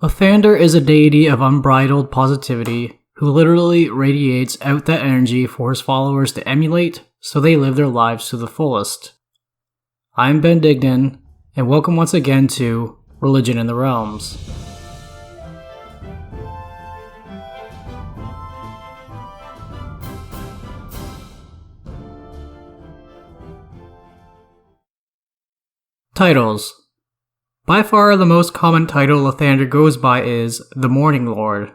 Lathander is a deity of unbridled positivity who literally radiates out that energy for his followers to emulate so they live their lives to the fullest. I'm Ben Dignan, and welcome once again to Religion in the Realms. Titles. By far the most common title Lathander goes by is the Morning Lord,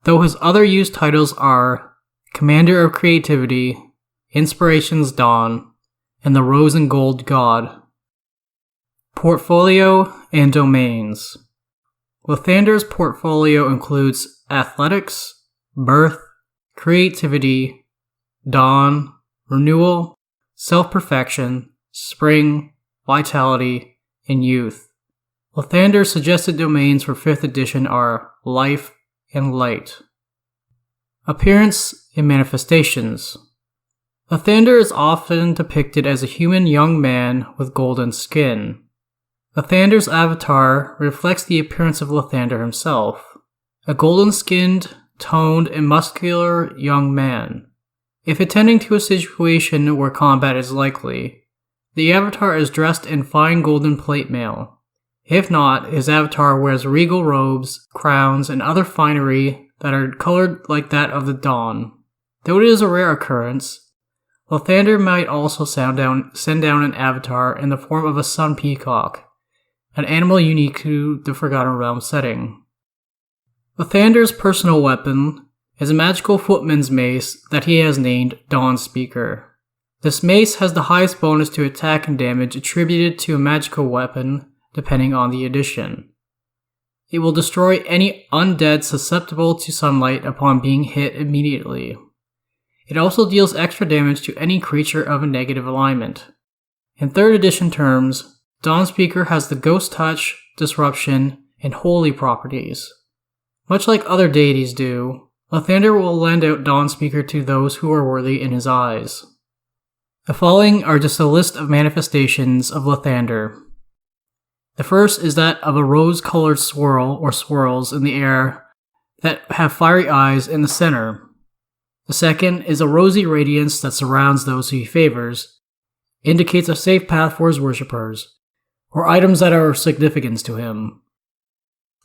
though his other used titles are Commander of Creativity, Inspiration's Dawn, and the Rose and Gold God. Portfolio and Domains. Lathander's portfolio includes Athletics, Birth, Creativity, Dawn, Renewal, Self-Perfection, Spring, Vitality, and Youth. Lathander's suggested domains for 5th edition are Life and Light. Appearance and Manifestations. Lathander is often depicted as a human young man with golden skin. Lathander's avatar reflects the appearance of Lathander himself, a golden-skinned, toned, and muscular young man. If attending to a situation where combat is likely, the avatar is dressed in fine golden plate mail. If not, his avatar wears regal robes, crowns, and other finery that are colored like that of the dawn. Though it is a rare occurrence, Lathander might also send down an avatar in the form of a sun peacock, an animal unique to the Forgotten Realms setting. Lathander's personal weapon is a magical footman's mace that he has named Dawn Speaker. This mace has the highest bonus to attack and damage attributed to a magical weapon, depending on the edition. It will destroy any undead susceptible to sunlight upon being hit immediately. It also deals extra damage to any creature of a negative alignment. In 3rd edition terms, Dawn Speaker has the Ghost Touch, Disruption, and Holy properties. Much like other deities do, Lathander will lend out Dawn Speaker to those who are worthy in his eyes. The following are just a list of manifestations of Lathander. The first is that of a rose-colored swirl or swirls in the air that have fiery eyes in the center. The second is a rosy radiance that surrounds those who he favors, indicates a safe path for his worshippers, or items that are of significance to him.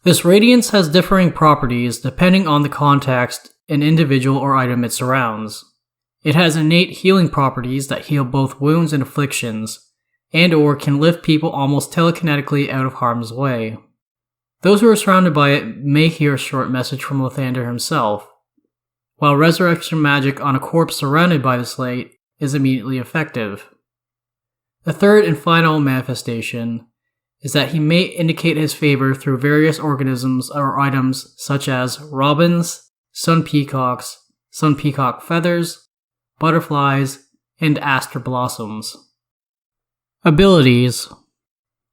This radiance has differing properties depending on the context and individual or item it surrounds. It has innate healing properties that heal both wounds and afflictions, and/or can lift people almost telekinetically out of harm's way. Those who are surrounded by it may hear a short message from Lathander himself, while resurrection magic on a corpse surrounded by this light is immediately effective. The third and final manifestation is that he may indicate his favor through various organisms or items such as robins, sun peacock feathers, butterflies, and aster blossoms. Abilities.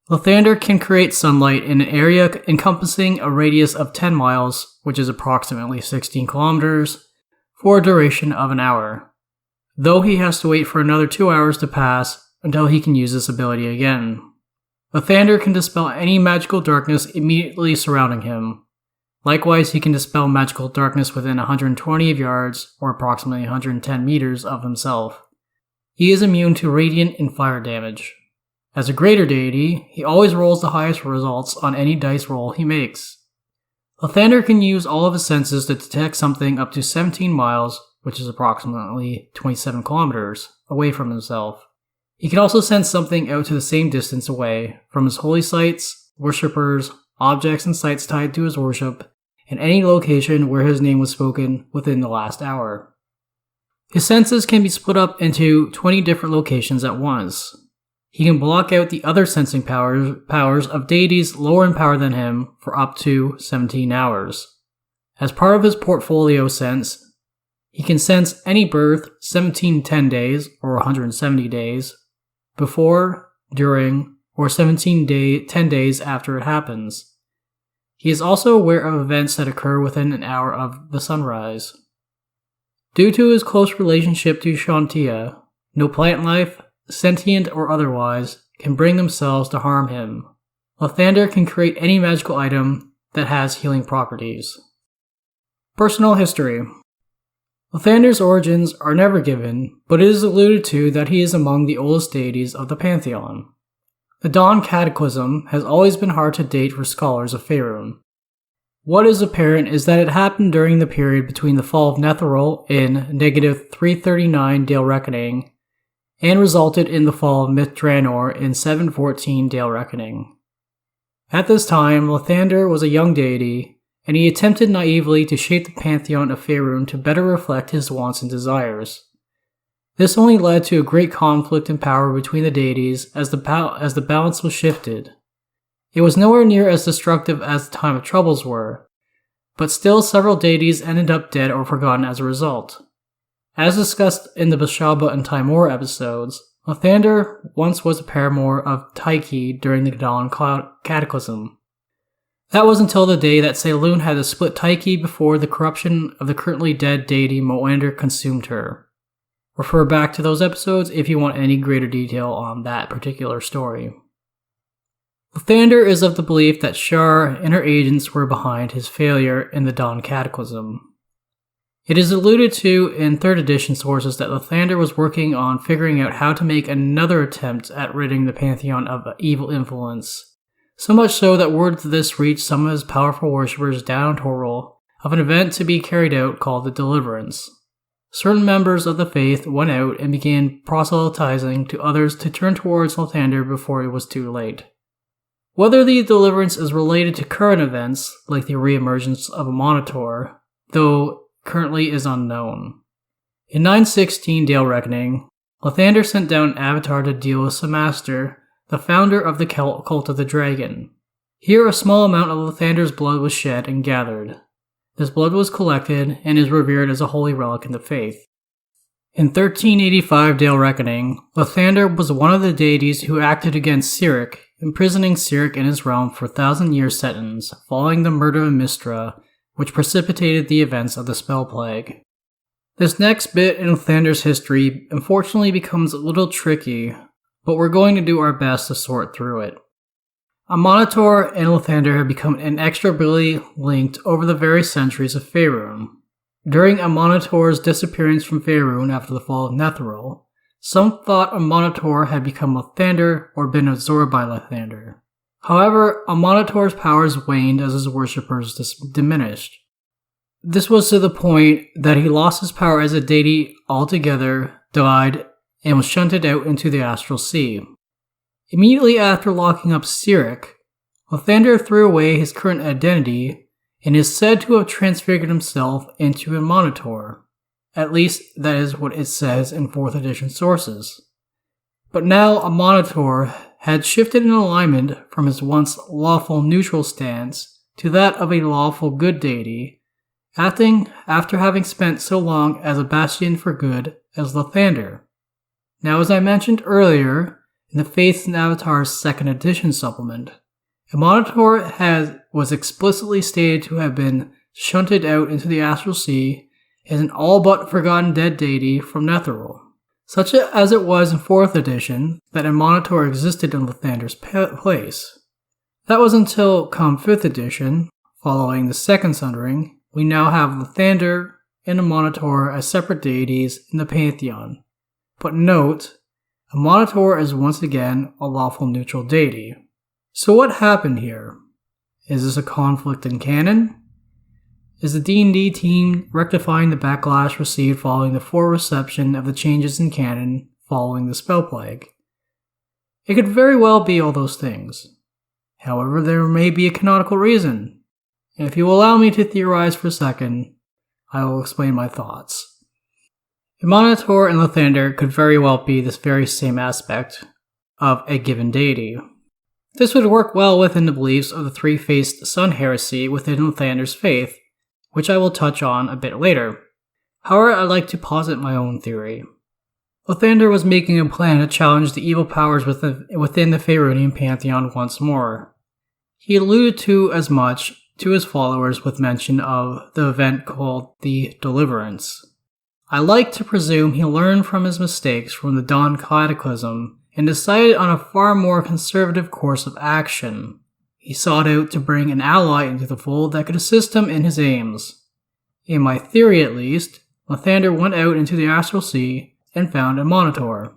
Lathander can create sunlight in an area encompassing a radius of 10 miles, which is approximately 16 kilometers, for a duration of an hour, though he has to wait for another 2 hours to pass until he can use this ability again. Lathander can dispel any magical darkness immediately surrounding him. Likewise, he can dispel magical darkness within 120 yards, or approximately 110 meters, of himself. He is immune to radiant and fire damage. As a greater deity, he always rolls the highest results on any dice roll he makes. Lathander can use all of his senses to detect something up to 17 miles, which is approximately 27 kilometers, away from himself. He can also sense something out to the same distance away from his holy sites, worshippers, objects and sites tied to his worship, and any location where his name was spoken within the last hour. His senses can be split up into 20 different locations at once. He can block out the other sensing powers of deities lower in power than him for up to 17 hours. As part of his portfolio sense, he can sense any birth 1710 days or 170 days before, during, or 10 days after it happens. He is also aware of events that occur within an hour of the sunrise. Due to his close relationship to Shantia, no plant life, sentient or otherwise, can bring themselves to harm him. Lathander can create any magical item that has healing properties. Personal history. Lathander's origins are never given, but it is alluded to that he is among the oldest deities of the Pantheon. The Dawn Cataclysm has always been hard to date for scholars of Faerûn. What is apparent is that it happened during the period between the fall of Netheril in negative 339 Dale Reckoning and resulted in the fall of Mithranor in 714 Dale Reckoning. At this time, Lathander was a young deity, and he attempted naively to shape the pantheon of Faerûn to better reflect his wants and desires. This only led to a great conflict in power between the deities as the balance was shifted. It was nowhere near as destructive as the Time of Troubles were, but still several deities ended up dead or forgotten as a result. As discussed in the Bashaba and Timur episodes, Lathander once was a paramour of Tyche during the Dawn Cataclysm. That was until the day that Saloon had to split Tyche before the corruption of the currently dead deity Moander consumed her. Refer back to those episodes if you want any greater detail on that particular story. Lathander is of the belief that Shar and her agents were behind his failure in the Dawn Cataclysm. It is alluded to in 3rd edition sources that Lathander was working on figuring out how to make another attempt at ridding the Pantheon of evil influence. So much so that word of this reached some of his powerful worshippers down Toril of an event to be carried out called the Deliverance. Certain members of the faith went out and began proselytizing to others to turn towards Lathander before it was too late. Whether the Deliverance is related to current events, like the re-emergence of a Monitor, though currently is unknown. In 916 Dale Reckoning, Lathander sent down an avatar to deal with Samaster, the founder of the cult of the dragon. Here a small amount of Lathander's blood was shed and gathered. This blood was collected and is revered as a holy relic in the faith. In 1385 Dale Reckoning, Lathander was one of the deities who acted against Cyric, imprisoning Cyric in his realm for 1,000-year sentence following the murder of Mystra, which precipitated the events of the Spell Plague. This next bit in Lathander's history unfortunately becomes a little tricky, but we're going to do our best to sort through it. A Monitor and Lathander have become inextricably linked over the various centuries of Faerûn. During a Monitor's disappearance from Faerûn after the fall of Netheril, some thought a Monitor had become Lathander or been absorbed by Lathander. However, a Monitor's powers waned as his worshippers diminished. This was to the point that he lost his power as a deity altogether, died, and was shunted out into the astral sea. Immediately after locking up Cyric, Lathander threw away his current identity and is said to have transfigured himself into a Monitor. At least, that is what it says in 4th edition sources. But now a Monitor had shifted in alignment from his once lawful neutral stance to that of a lawful good deity, acting after having spent so long as a bastion for good as Lathander. Now, as I mentioned earlier, in the Faiths and Avatars 2nd edition supplement, a Monitor was explicitly stated to have been shunted out into the astral sea as an all but forgotten dead deity from Netheril. Such as it was in 4th edition that a Monitor existed in Lathander's place. That was until come 5th edition, following the Second Sundering, we now have Lathander and a Monitor as separate deities in the Pantheon. But note, a Monitor is once again a lawful neutral deity. So what happened here? Is this a conflict in canon? Is the D&D team rectifying the backlash received following the reception of the changes in canon following the Spell Plague? It could very well be all those things. However, there may be a canonical reason. And if you will allow me to theorize for a second, I will explain my thoughts. A Monitor and Lathander could very well be this very same aspect of a given deity. This would work well within the beliefs of the three-faced sun heresy within Lathander's faith, which I will touch on a bit later. However, I'd like to posit my own theory. Lathander was making a plan to challenge the evil powers within the Faerûnian Pantheon once more. He alluded to as much to his followers with mention of the event called the Deliverance. I like to presume he learned from his mistakes from the Dawn Cataclysm and decided on a far more conservative course of action. he sought out to bring an ally into the fold that could assist him in his aims. In my theory at least, Lathander went out into the astral sea and found a Monitor.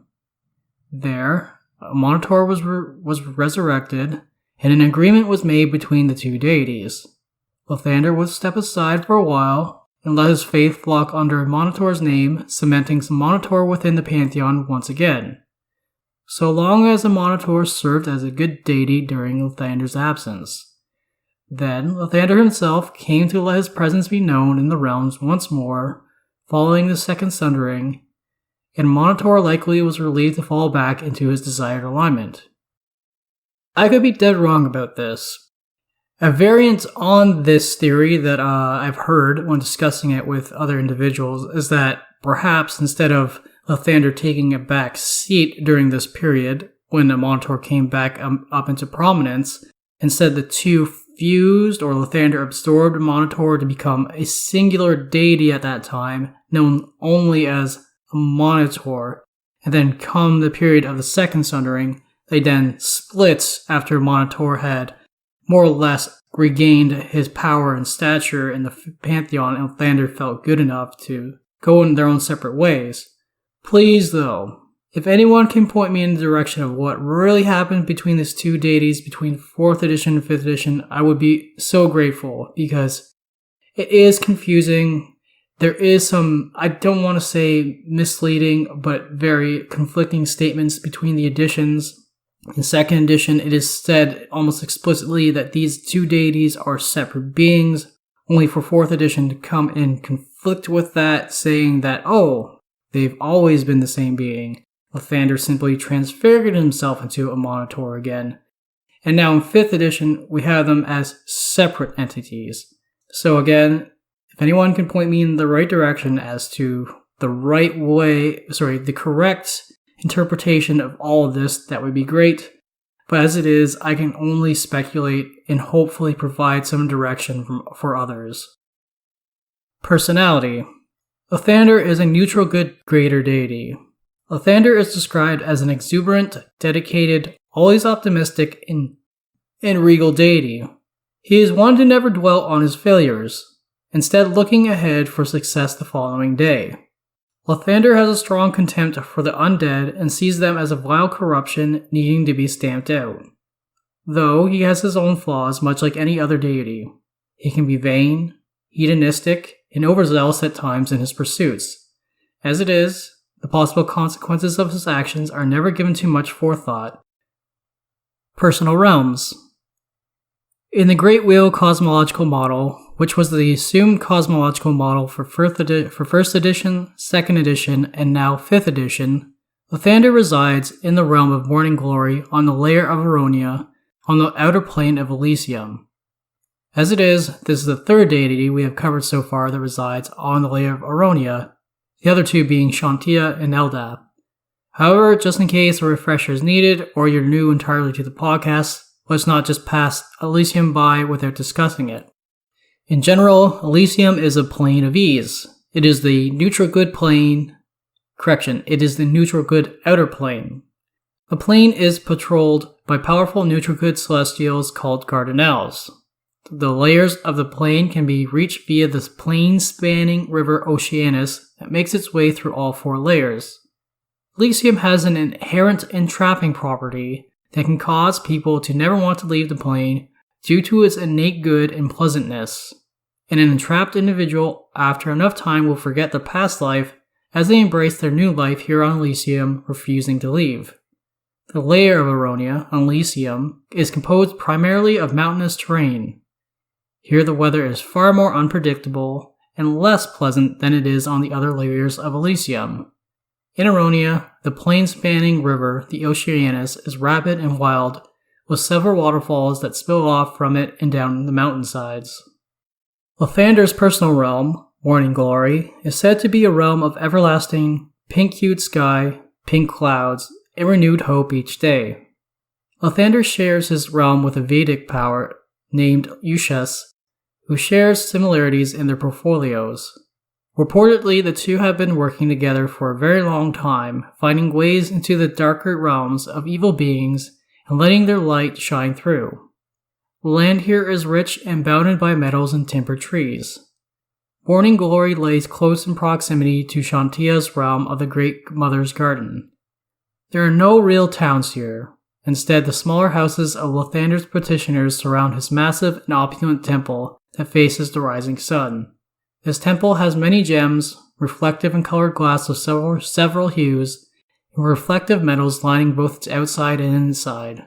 There, a Monitor was resurrected, and an agreement was made between the two deities. Lathander would step aside for a while and let his faith flock under Monitor's name, cementing Monitor within the Pantheon once again, so long as the Monitor served as a good deity during Lathander's absence. Then Lathander himself came to let his presence be known in the realms once more, following the second sundering, and Monitor likely was relieved to fall back into his desired alignment. I could be dead wrong about this. A variant on this theory that I've heard when discussing it with other individuals is that perhaps instead of Lathander taking a back seat during this period, when the Monitor came back up into prominence, instead the two fused, or Lathander absorbed Monitor to become a singular deity at that time, known only as a Monitor, and then come the period of the second sundering, they then split after Monitor had more or less regained his power and stature in the Pantheon, and Lathander felt good enough to go in their own separate ways. Please, though, if anyone can point me in the direction of what really happened between these two deities between 4th edition and 5th edition, I would be so grateful, because it is confusing. There is some, I don't want to say misleading, but very conflicting statements between the editions. In 2nd edition, it is said almost explicitly that these two deities are separate beings, only for 4th edition to come in conflict with that, saying that, oh, they've always been the same being. Lathander simply transfigured himself into a Monitor again. And now in 5th edition, we have them as separate entities. So again, if anyone can point me in the right direction as to the correct interpretation of all of this, that would be great. But as it is, I can only speculate and hopefully provide some direction for others. Personality. Lathander is a neutral good greater deity. Lathander is described as an exuberant, dedicated, always optimistic, and regal deity. He is one to never dwell on his failures, instead looking ahead for success the following day. Lathander has a strong contempt for the undead and sees them as a vile corruption needing to be stamped out. Though he has his own flaws much like any other deity. He can be vain, hedonistic, and overzealous at times in his pursuits. As it is, the possible consequences of his actions are never given too much forethought. Personal realms. In the Great Wheel cosmological model, which was the assumed cosmological model for 1st edition, 2nd edition, and now 5th edition, Lathander resides in the realm of Morning Glory on the layer of Aronia, on the outer plane of Elysium. As it is, this is the 3rd deity we have covered so far that resides on the layer of Aronia, the other two being Shantia and Eldap. However, just in case a refresher is needed, or you're new entirely to the podcast, let's not just pass Elysium by without discussing it. In general, Elysium is a plane of ease. It is the neutral good outer plane. The plane is patrolled by powerful neutral good celestials called cardinals. The layers of the plane can be reached via the plane-spanning river Oceanus that makes its way through all 4 layers. Elysium has an inherent entrapping property that can cause people to never want to leave the plane due to its innate good and pleasantness, and an entrapped individual after enough time will forget their past life as they embrace their new life here on Elysium, refusing to leave. The layer of Aronia on Elysium is composed primarily of mountainous terrain. Here the weather is far more unpredictable and less pleasant than it is on the other layers of Elysium. In Aronia, the plain-spanning river, the Oceanus, is rapid and wild, with several waterfalls that spill off from it and down the mountainsides. Lathander's personal realm, Morning Glory, is said to be a realm of everlasting, pink-hued sky, pink clouds, and renewed hope each day. Lathander shares his realm with a Vedic power named Ushas, who shares similarities in their portfolios. Reportedly, the two have been working together for a very long time, finding ways into the darker realms of evil beings and letting their light shine through. The land here is rich and bounded by meadows and timbered trees. Morning Glory lays close in proximity to Shantia's realm of the Great Mother's Garden. There are no real towns here. Instead, the smaller houses of Lathander's petitioners surround his massive and opulent temple that faces the rising sun. This temple has many gems, reflective and colored glass of several hues, and reflective metals lining both its outside and inside.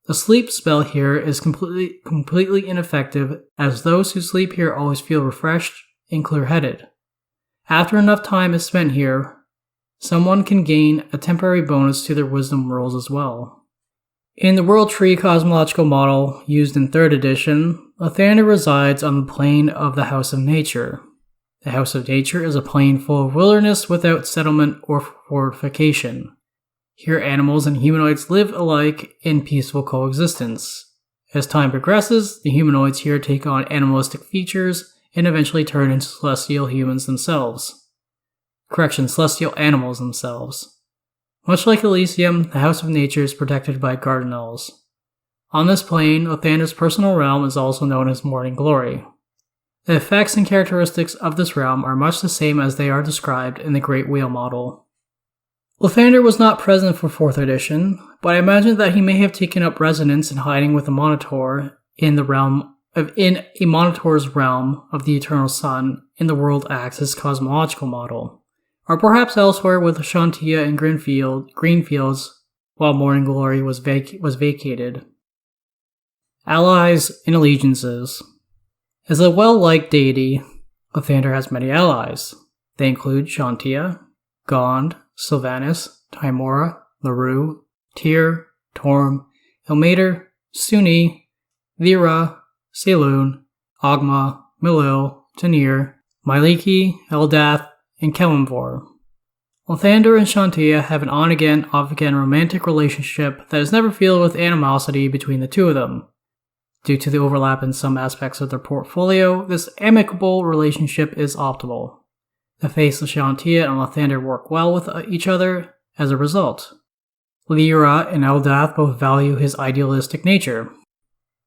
The sleep spell here is completely ineffective, as those who sleep here always feel refreshed and clear-headed. After enough time is spent here, someone can gain a temporary bonus to their wisdom rolls as well. In the World Tree cosmological model used in 3rd edition, Lathander resides on the plane of the House of Nature. The House of Nature is a plane full of wilderness without settlement or fortification. Here animals and humanoids live alike in peaceful coexistence. As time progresses, the humanoids here take on animalistic features and eventually turn into celestial animals themselves. Much like Elysium, the House of Nature is protected by garden elves. On this plane, Lathander's personal realm is also known as Morning Glory. The effects and characteristics of this realm are much the same as they are described in the Great Wheel model. Lathander was not present for 4th edition, but I imagine that he may have taken up residence in hiding with a Monitor in a Monitor's realm of the Eternal Sun in the World Axis cosmological model, or perhaps elsewhere with Shantia and Greenfields while Morning Glory was vacated. Allies and allegiances. As a well-liked deity, Lathander has many allies. They include Shantia, Gond, Sylvanas, Tymora, Larue, Tyr, Torm, Ilmater, Suni, Lyra, Saloon, Ogma, Milil, Tanir, Myliki, Eldath, and Kelimvor. Lathander and Shantia have an on-again, off-again romantic relationship that is never filled with animosity between the two of them. Due to the overlap in some aspects of their portfolio, this amicable relationship is optimal. The fates of Shantia and Lathander work well with each other as a result. Lyra and Eldath both value his idealistic nature.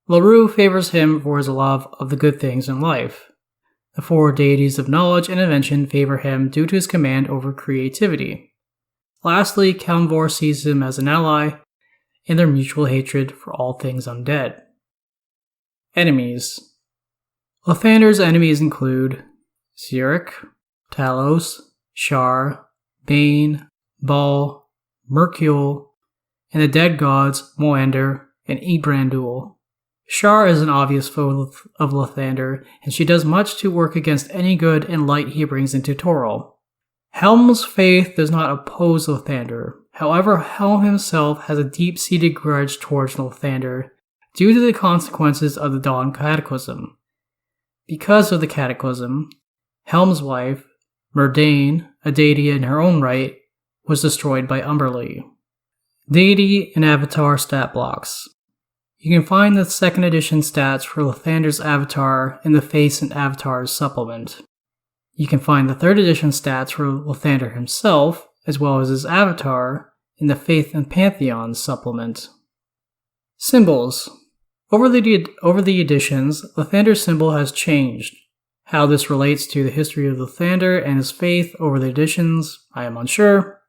Larue favors him for his love of the good things in life. The 4 deities of knowledge and invention favor him due to his command over creativity. Lastly, Kelimvor sees him as an ally in their mutual hatred for all things undead. Enemies. Lathander's enemies include Sirik, Talos, Shar, Bane, Baal, Mercule, and the dead gods Moander and Ebrandul. Shar is an obvious foe of Lathander, and she does much to work against any good and light he brings into Toril. Helm's faith does not oppose Lathander. However, Helm himself has a deep-seated grudge towards Lathander due to the consequences of the Dawn Cataclysm. Because of the Cataclysm, Helm's wife, Myrdain, a deity in her own right, was destroyed by Umberlee. Deity and Avatar stat blocks. You can find the 2nd edition stats for Lathander's avatar in the Face and Avatars supplement. You can find the 3rd edition stats for Lathander himself, as well as his avatar, in the Faith and Pantheon supplement. Symbols. Over the editions, Lathander's symbol has changed. How this relates to the history of Lathander and his faith over the editions, I am unsure.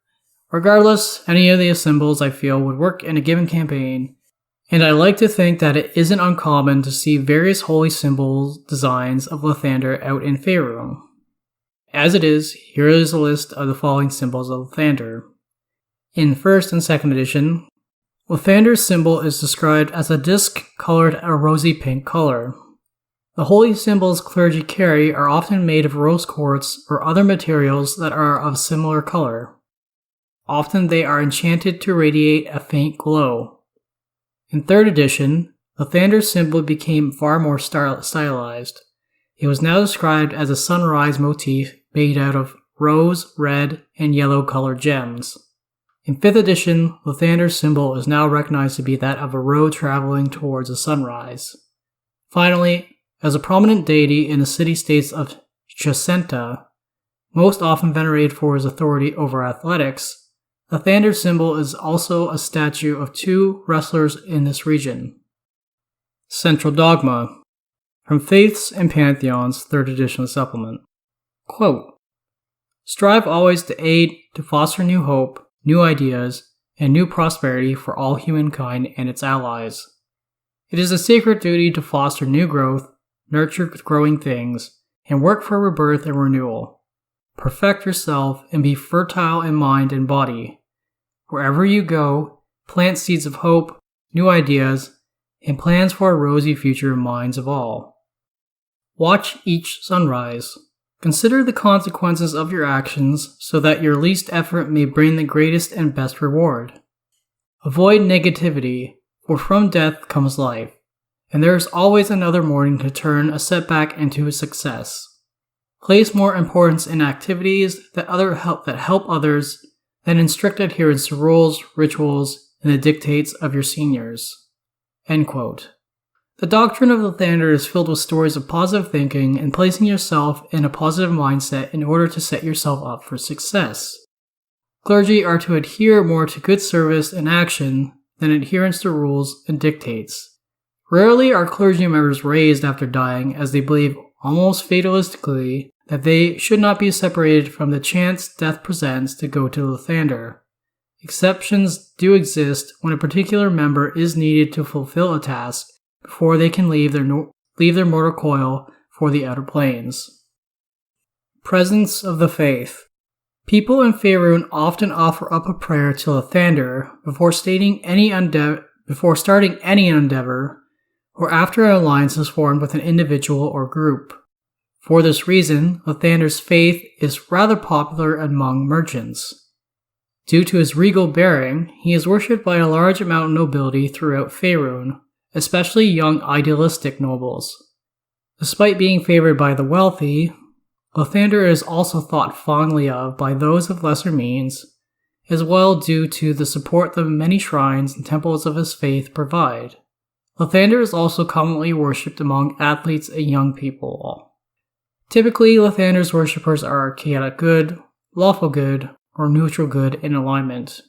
Regardless, any of these symbols I feel would work in a given campaign, and I like to think that it isn't uncommon to see various holy symbol designs of Lathander out in Faerûn. As it is, here is a list of the following symbols of Lathander. In 1st and 2nd edition, Lathander's symbol is described as a disc colored a rosy pink color. The holy symbols clergy carry are often made of rose quartz or other materials that are of similar color. Often they are enchanted to radiate a faint glow. In 3rd edition, Lathander's symbol became far more stylized. It was now described as a sunrise motif made out of rose, red, and yellow colored gems. In 5th edition, Lathander's symbol is now recognized to be that of a road traveling towards a sunrise. Finally, as a prominent deity in the city-states of Chesenta, most often venerated for his authority over athletics, Lathander's symbol is also a statue of 2 wrestlers in this region. Central Dogma, from Faiths and Pantheon's 3rd edition supplement. Quote, strive always to aid, to foster new hope, new ideas, and new prosperity for all humankind and its allies. It is a sacred duty to foster new growth, nurture growing things, and work for rebirth and renewal. Perfect yourself and be fertile in mind and body. Wherever you go, plant seeds of hope, new ideas, and plans for a rosy future in minds of all. Watch each sunrise. Consider the consequences of your actions so that your least effort may bring the greatest and best reward. Avoid negativity, for from death comes life, and there is always another morning to turn a setback into a success. Place more importance in activities that help others than in strict adherence to rules, rituals, and the dictates of your seniors. End quote. The doctrine of Lathander is filled with stories of positive thinking and placing yourself in a positive mindset in order to set yourself up for success. Clergy are to adhere more to good service and action than adherence to rules and dictates. Rarely are clergy members raised after dying, as they believe almost fatalistically that they should not be separated from the chance death presents to go to Lathander. Exceptions do exist when a particular member is needed to fulfill a task before they can leave their mortal coil for the outer planes. Presence of the Faith. People in Faerûn often offer up a prayer to Lathander before starting any endeavor or after an alliance is formed with an individual or group. For this reason, Lathander's faith is rather popular among merchants. Due to his regal bearing, he is worshipped by a large amount of nobility throughout Faerûn, especially young idealistic nobles. Despite being favored by the wealthy, Lathander is also thought fondly of by those of lesser means, as well due to the support the many shrines and temples of his faith provide. Lathander is also commonly worshipped among athletes and young people. Typically, Lathander's worshippers are chaotic good, lawful good, or neutral good in alignment.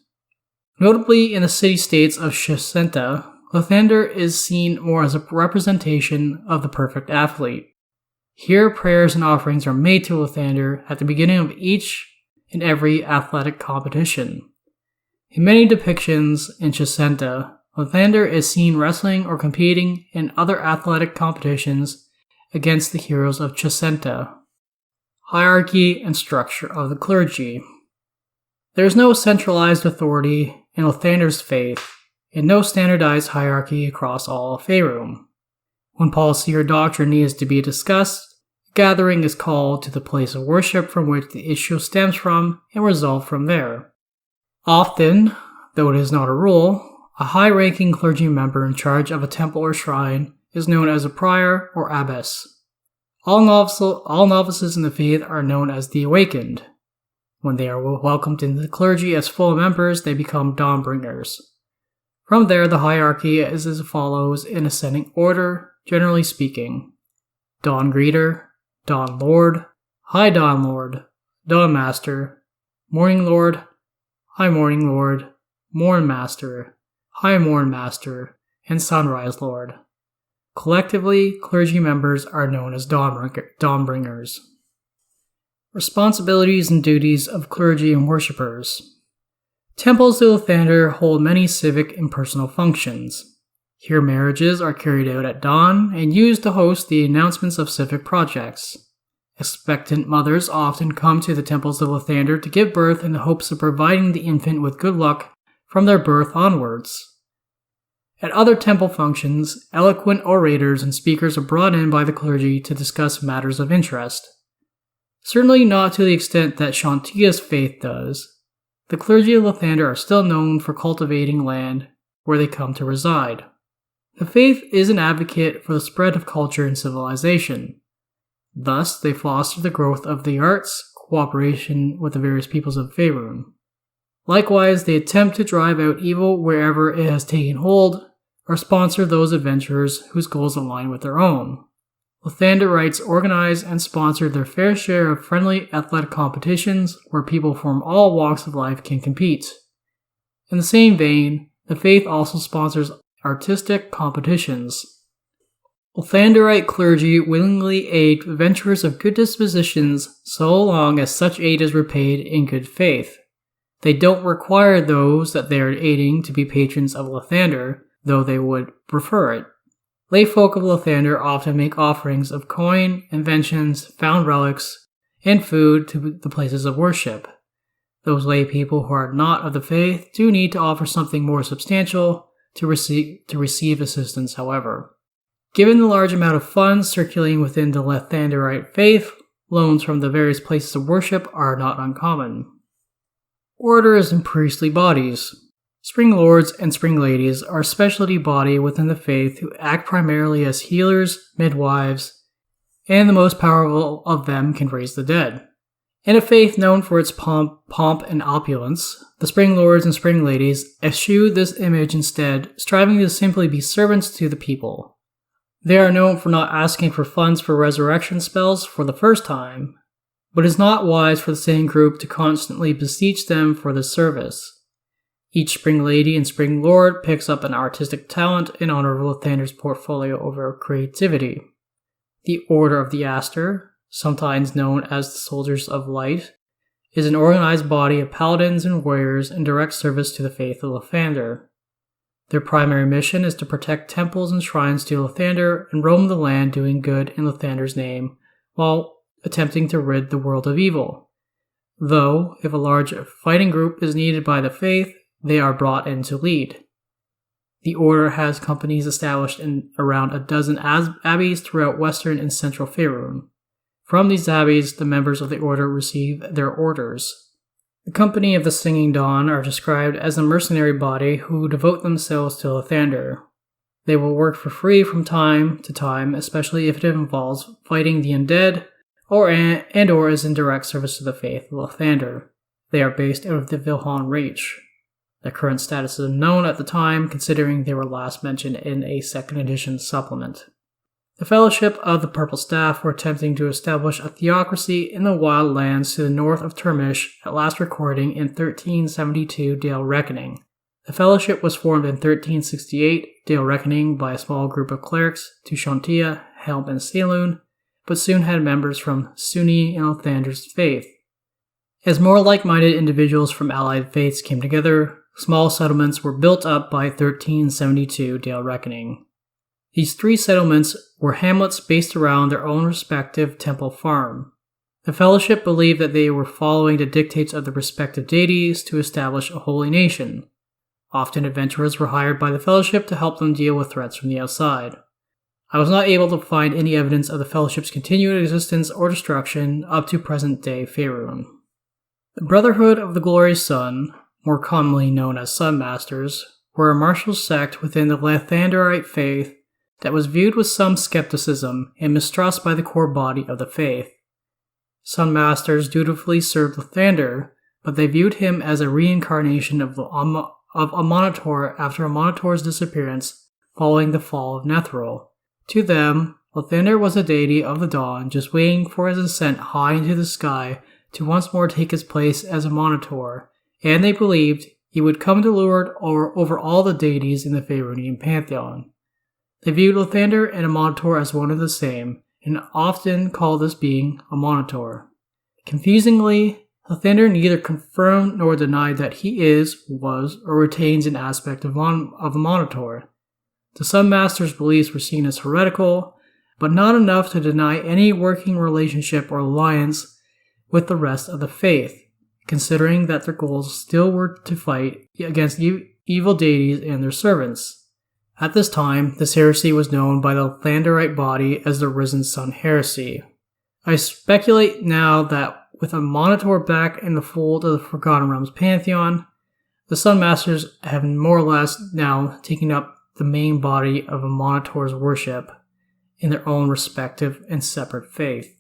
Notably, in the city-states of Chesenta, Lathander is seen more as a representation of the perfect athlete. Here, prayers and offerings are made to Lathander at the beginning of each and every athletic competition. In many depictions in Chesenta, Lathander is seen wrestling or competing in other athletic competitions against the heroes of Chesenta. Hierarchy and structure of the clergy. There is no centralized authority in Lathander's faith, and no standardized hierarchy across all of Faerûn. When policy or doctrine needs to be discussed, a gathering is called to the place of worship from which the issue stems from and resolved from there. Often, though it is not a rule, a high-ranking clergy member in charge of a temple or shrine is known as a prior or abbess. All novices in the faith are known as the awakened. When they are welcomed into the clergy as full members, they become dawn-bringers. From there, the hierarchy is as follows in ascending order, generally speaking. Dawn Greeter, Dawn Lord, High Dawn Lord, Dawn Master, Morning Lord, High Morning Lord, Morn Master, High Morn Master, and Sunrise Lord. Collectively, clergy members are known as Dawnbringers. Responsibilities and duties of clergy and worshippers. Temples to Lathander hold many civic and personal functions. Here marriages are carried out at dawn and used to host the announcements of civic projects. Expectant mothers often come to the temples of Lathander to give birth in the hopes of providing the infant with good luck from their birth onwards. At other temple functions, eloquent orators and speakers are brought in by the clergy to discuss matters of interest. Certainly not to the extent that Shantia's faith does. The clergy of Lathander are still known for cultivating land where they come to reside. The faith is an advocate for the spread of culture and civilization. Thus, they foster the growth of the arts, cooperation with the various peoples of Faerûn. Likewise, they attempt to drive out evil wherever it has taken hold, or sponsor those adventurers whose goals align with their own. Lathanderites organize and sponsor their fair share of friendly athletic competitions where people from all walks of life can compete. In the same vein, the faith also sponsors artistic competitions. Lathanderite clergy willingly aid adventurers of good dispositions so long as such aid is repaid in good faith. They don't require those that they are aiding to be patrons of Lathander, though they would prefer it. Lay folk of Lathander often make offerings of coin, inventions, found relics, and food to the places of worship. Those lay people who are not of the faith do need to offer something more substantial to receive assistance, however. Given the large amount of funds circulating within the Lathanderite faith, loans from the various places of worship are not uncommon. Orders and priestly bodies. Spring lords and spring ladies are a specialty body within the faith who act primarily as healers, midwives, and the most powerful of them can raise the dead. In a faith known for its pomp and opulence, the spring lords and spring ladies eschew this image instead, striving to simply be servants to the people. They are known for not asking for funds for resurrection spells for the first time, but it is not wise for the same group to constantly beseech them for this service. Each spring lady and spring lord picks up an artistic talent in honor of Lathander's portfolio over creativity. The Order of the Aster, sometimes known as the Soldiers of Light, is an organized body of paladins and warriors in direct service to the faith of Lathander. Their primary mission is to protect temples and shrines to Lathander and roam the land doing good in Lathander's name, while attempting to rid the world of evil. Though, if a large fighting group is needed by the faith, they are brought in to lead. The Order has companies established in around a dozen abbeys throughout western and central Faerûn. From these abbeys, the members of the Order receive their orders. The Company of the Singing Dawn are described as a mercenary body who devote themselves to Lathander. They will work for free from time to time, especially if it involves fighting the undead or is in direct service to the faith of Lathander. They are based out of the Vilhan Reach. Their current status is unknown at the time, considering they were last mentioned in a 2nd edition supplement. The Fellowship of the Purple Staff were attempting to establish a theocracy in the wild lands to the north of Turmish, at last recording in 1372 Dale Reckoning. The Fellowship was formed in 1368 Dale Reckoning by a small group of clerics, Tushantia, Helm, and Saloon, but soon had members from Sunni and Lathander's faith. As more like-minded individuals from allied faiths came together, small settlements were built up by 1372 Dale Reckoning. These 3 settlements were hamlets based around their own respective temple farm. The Fellowship believed that they were following the dictates of the respective deities to establish a holy nation. Often adventurers were hired by the Fellowship to help them deal with threats from the outside. I was not able to find any evidence of the Fellowship's continued existence or destruction up to present-day Faerûn. The Brotherhood of the Glorious Sun, more commonly known as Sun Masters, were a martial sect within the Lathanderite faith that was viewed with some skepticism and mistrust by the core body of the faith. Sun Masters dutifully served Lathander, but they viewed him as a reincarnation of Amonitor after Amonitor's disappearance following the fall of Netheril. To them, Lathander was a deity of the dawn just waiting for his ascent high into the sky to once more take his place as Amonitor, and they believed he would come to lord over all the deities in the Faerûnian Pantheon. They viewed Lathander and Amonitor as one and the same, and often called this being a Monitor. Confusingly, Lathander neither confirmed nor denied that he is, was, or retains an aspect of a Monitor. The Sun Master's beliefs were seen as heretical, but not enough to deny any working relationship or alliance with the rest of the faith, considering that their goals still were to fight against evil deities and their servants. At this time, this heresy was known by the Lathanderite body as the Risen Sun Heresy. I speculate now that with a Monitor back in the fold of the Forgotten Realms Pantheon, the Sun Masters have more or less now taken up the main body of a Monitor's worship in their own respective and separate faith.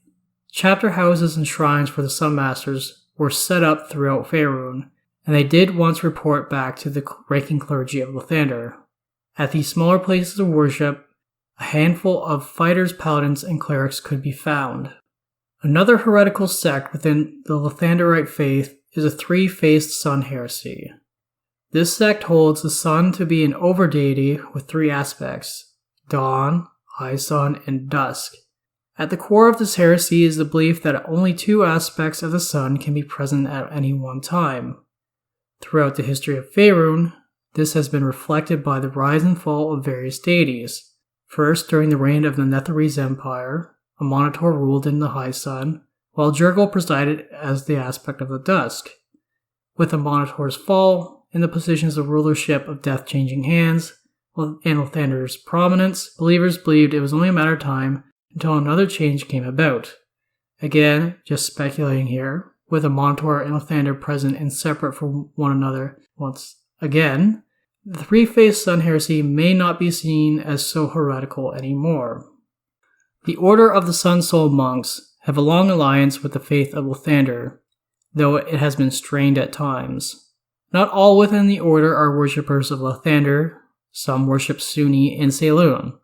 Chapter houses and shrines for the Sun Masters were set up throughout Faerûn, and they did once report back to the ranking clergy of Lathander. At these smaller places of worship, a handful of fighters, paladins, and clerics could be found. Another heretical sect within the Lathanderite faith is a 3-faced sun heresy. This sect holds the sun to be an overdeity with 3 aspects: dawn, high sun, and dusk. At the core of this heresy is the belief that only two aspects of the sun can be present at any one time. Throughout the history of Faerûn, this has been reflected by the rise and fall of various deities. First, during the reign of the Netherese Empire, a Monitor ruled in the high sun, while Jurgil presided as the aspect of the dusk. With the Monitor's fall and the positions of rulership of death changing hands, and Lathander's prominence, believers believed it was only a matter of time until another change came about. Again, just speculating here, with a Monitor and Lathander present and separate from one another once again, the three-faced sun heresy may not be seen as so heretical anymore. The Order of the Sun Soul Monks have a long alliance with the faith of Lathander, though it has been strained at times. Not all within the order are worshippers of Lathander. Some worship Sunni and Saloon.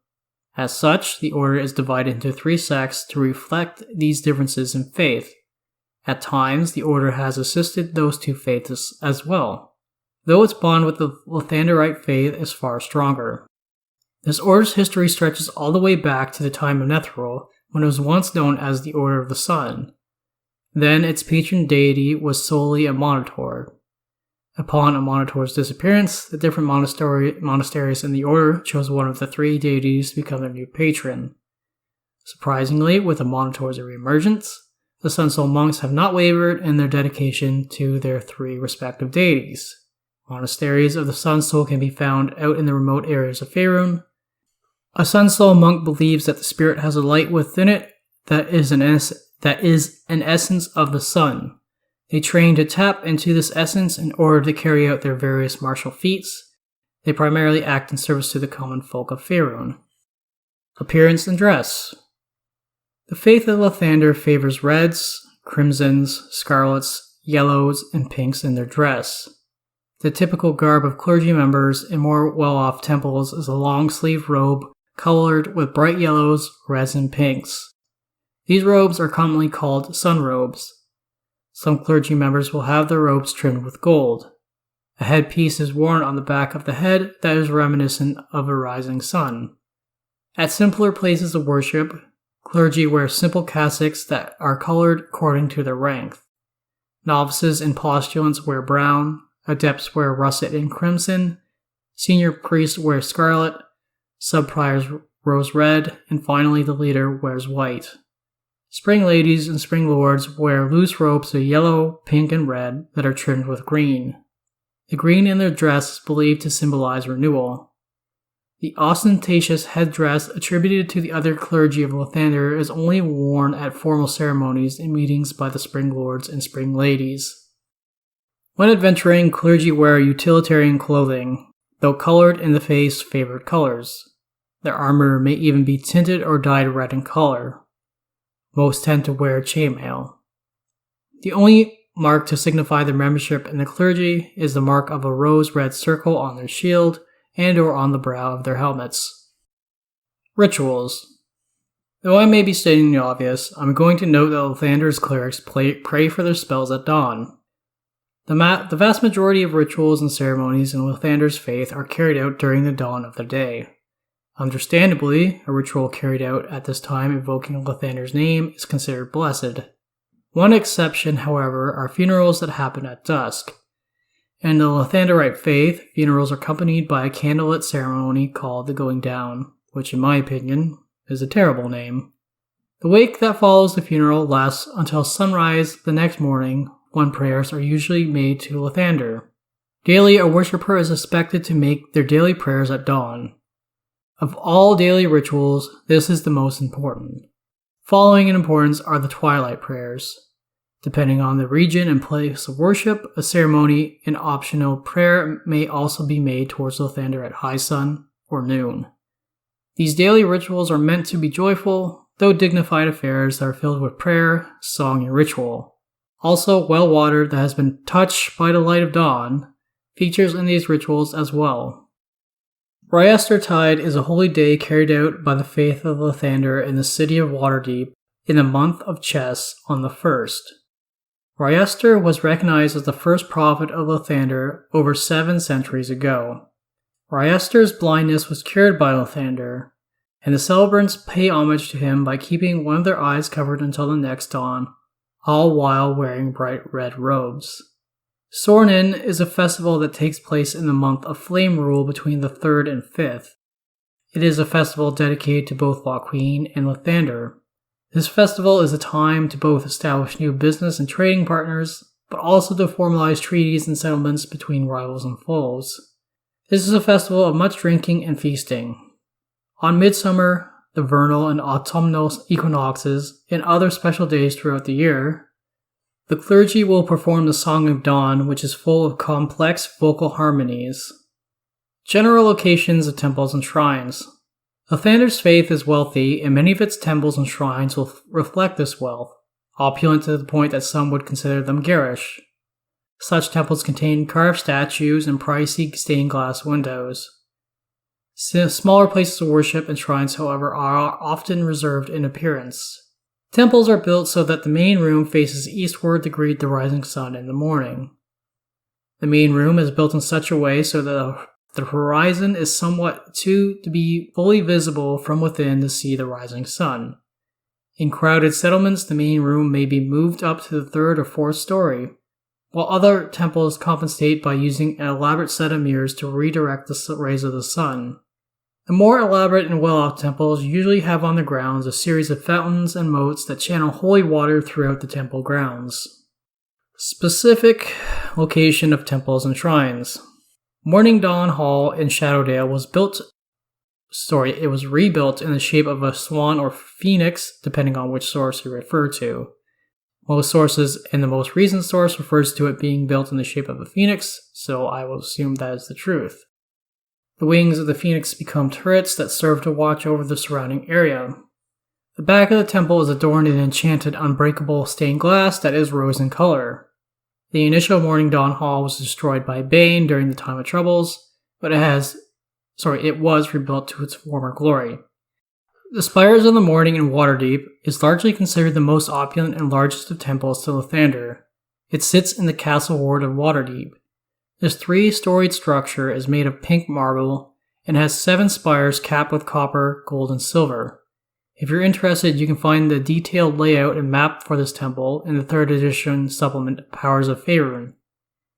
As such, the order is divided into three sects to reflect these differences in faith. At times, the order has assisted those two faiths as well, though its bond with the Lathanderite faith is far stronger. This order's history stretches all the way back to the time of Netheril, when it was once known as the Order of the Sun. Then its patron deity was solely a Monitor. Upon a Monitor's disappearance, the different monasteries in the order chose one of the three deities to become their new patron. Surprisingly, with the Monitor's reemergence, the Sun Soul monks have not wavered in their dedication to their three respective deities. Monasteries of the Sun Soul can be found out in the remote areas of Faerûn. A Sun Soul monk believes that the spirit has a light within it that is an essence of the sun. They train to tap into this essence in order to carry out their various martial feats. They primarily act in service to the common folk of Faerûn. Appearance and dress. The faith of Lathander favors reds, crimsons, scarlets, yellows, and pinks in their dress. The typical garb of clergy members in more well-off temples is a long-sleeved robe colored with bright yellows, reds, and pinks. These robes are commonly called sun robes. Some clergy members will have their robes trimmed with gold. A headpiece is worn on the back of the head that is reminiscent of a rising sun. At simpler places of worship, clergy wear simple cassocks that are colored according to their rank. Novices and postulants wear brown, adepts wear russet and crimson, senior priests wear scarlet, sub-priors rose red, and finally the leader wears white. Spring ladies and spring lords wear loose robes of yellow, pink, and red that are trimmed with green. The green in their dress is believed to symbolize renewal. The ostentatious headdress attributed to the other clergy of Lathander is only worn at formal ceremonies and meetings by the spring lords and spring ladies. When adventuring, clergy wear utilitarian clothing, though colored in the faith's favored colors. Their armor may even be tinted or dyed red in color. Most tend to wear chainmail. The only mark to signify their membership in the clergy is the mark of a rose-red circle on their shield and or on the brow of their helmets. Rituals. Though I may be stating the obvious, I'm going to note that Lathander's clerics pray for their spells at dawn. The vast majority of rituals and ceremonies in Lathander's faith are carried out during the dawn of the day. Understandably, a ritual carried out at this time invoking Lathander's name is considered blessed. One exception, however, are funerals that happen at dusk. In the Lathanderite faith, funerals are accompanied by a candlelit ceremony called the Going Down, which in my opinion is a terrible name. The wake that follows the funeral lasts until sunrise the next morning, when prayers are usually made to Lathander. Daily, a worshipper is expected to make their daily prayers at dawn. Of all daily rituals, this is the most important. Following in importance are the twilight prayers. Depending on the region and place of worship, a ceremony and optional prayer may also be made towards Lathander at high sun or noon. These daily rituals are meant to be joyful, though dignified affairs that are filled with prayer, song, and ritual. Also, well water that has been touched by the light of dawn features in these rituals as well. Rhyastertide is a holy day carried out by the faith of Lathander in the city of Waterdeep in the month of Chess on the 1st. Rhyaster was recognized as the first prophet of Lathander over 7 centuries ago. Rhyaster's blindness was cured by Lathander, and the celebrants pay homage to him by keeping one of their eyes covered until the next dawn, all while wearing bright red robes. Sornin is a festival that takes place in the month of Flame Rule between the 3rd and 5th. It is a festival dedicated to both Lochween and Lathander. This festival is a time to both establish new business and trading partners, but also to formalize treaties and settlements between rivals and foes. This is a festival of much drinking and feasting. On midsummer, the vernal and autumnal equinoxes, and other special days throughout the year, the clergy will perform the Song of Dawn, which is full of complex vocal harmonies. General locations of temples and shrines. Lathander's faith is wealthy, and many of its temples and shrines will reflect this wealth, opulent to the point that some would consider them garish. Such temples contain carved statues and pricey stained glass windows. Smaller places of worship and shrines, however, are often reserved in appearance. Temples are built so that the main room faces eastward to greet the rising sun in the morning. The main room is built in such a way so that the horizon is somewhat to be fully visible from within to see the rising sun. In crowded settlements, the main room may be moved up to the 3rd or 4th story, while other temples compensate by using an elaborate set of mirrors to redirect the rays of the sun. The more elaborate and well-off temples usually have on the grounds a series of fountains and moats that channel holy water throughout the temple grounds. Specific location of temples and shrines. Morning Dawn Hall in Shadowdale was rebuilt in the shape of a swan or phoenix, depending on which source you refer to. Most sources, and the most recent source, refers to it being built in the shape of a phoenix, so I will assume that is the truth. The wings of the phoenix become turrets that serve to watch over the surrounding area. The back of the temple is adorned in enchanted unbreakable stained glass that is rose in color. The initial Morning Dawn Hall was destroyed by Bane during the Time of Troubles, but it was rebuilt to its former glory. The Spires of the Morning in Waterdeep is largely considered the most opulent and largest of temples to Lathander. It sits in the castle ward of Waterdeep. This 3-storied structure is made of pink marble and has 7 spires capped with copper, gold, and silver. If you're interested, you can find the detailed layout and map for this temple in the 3rd edition supplement Powers of Faerûn.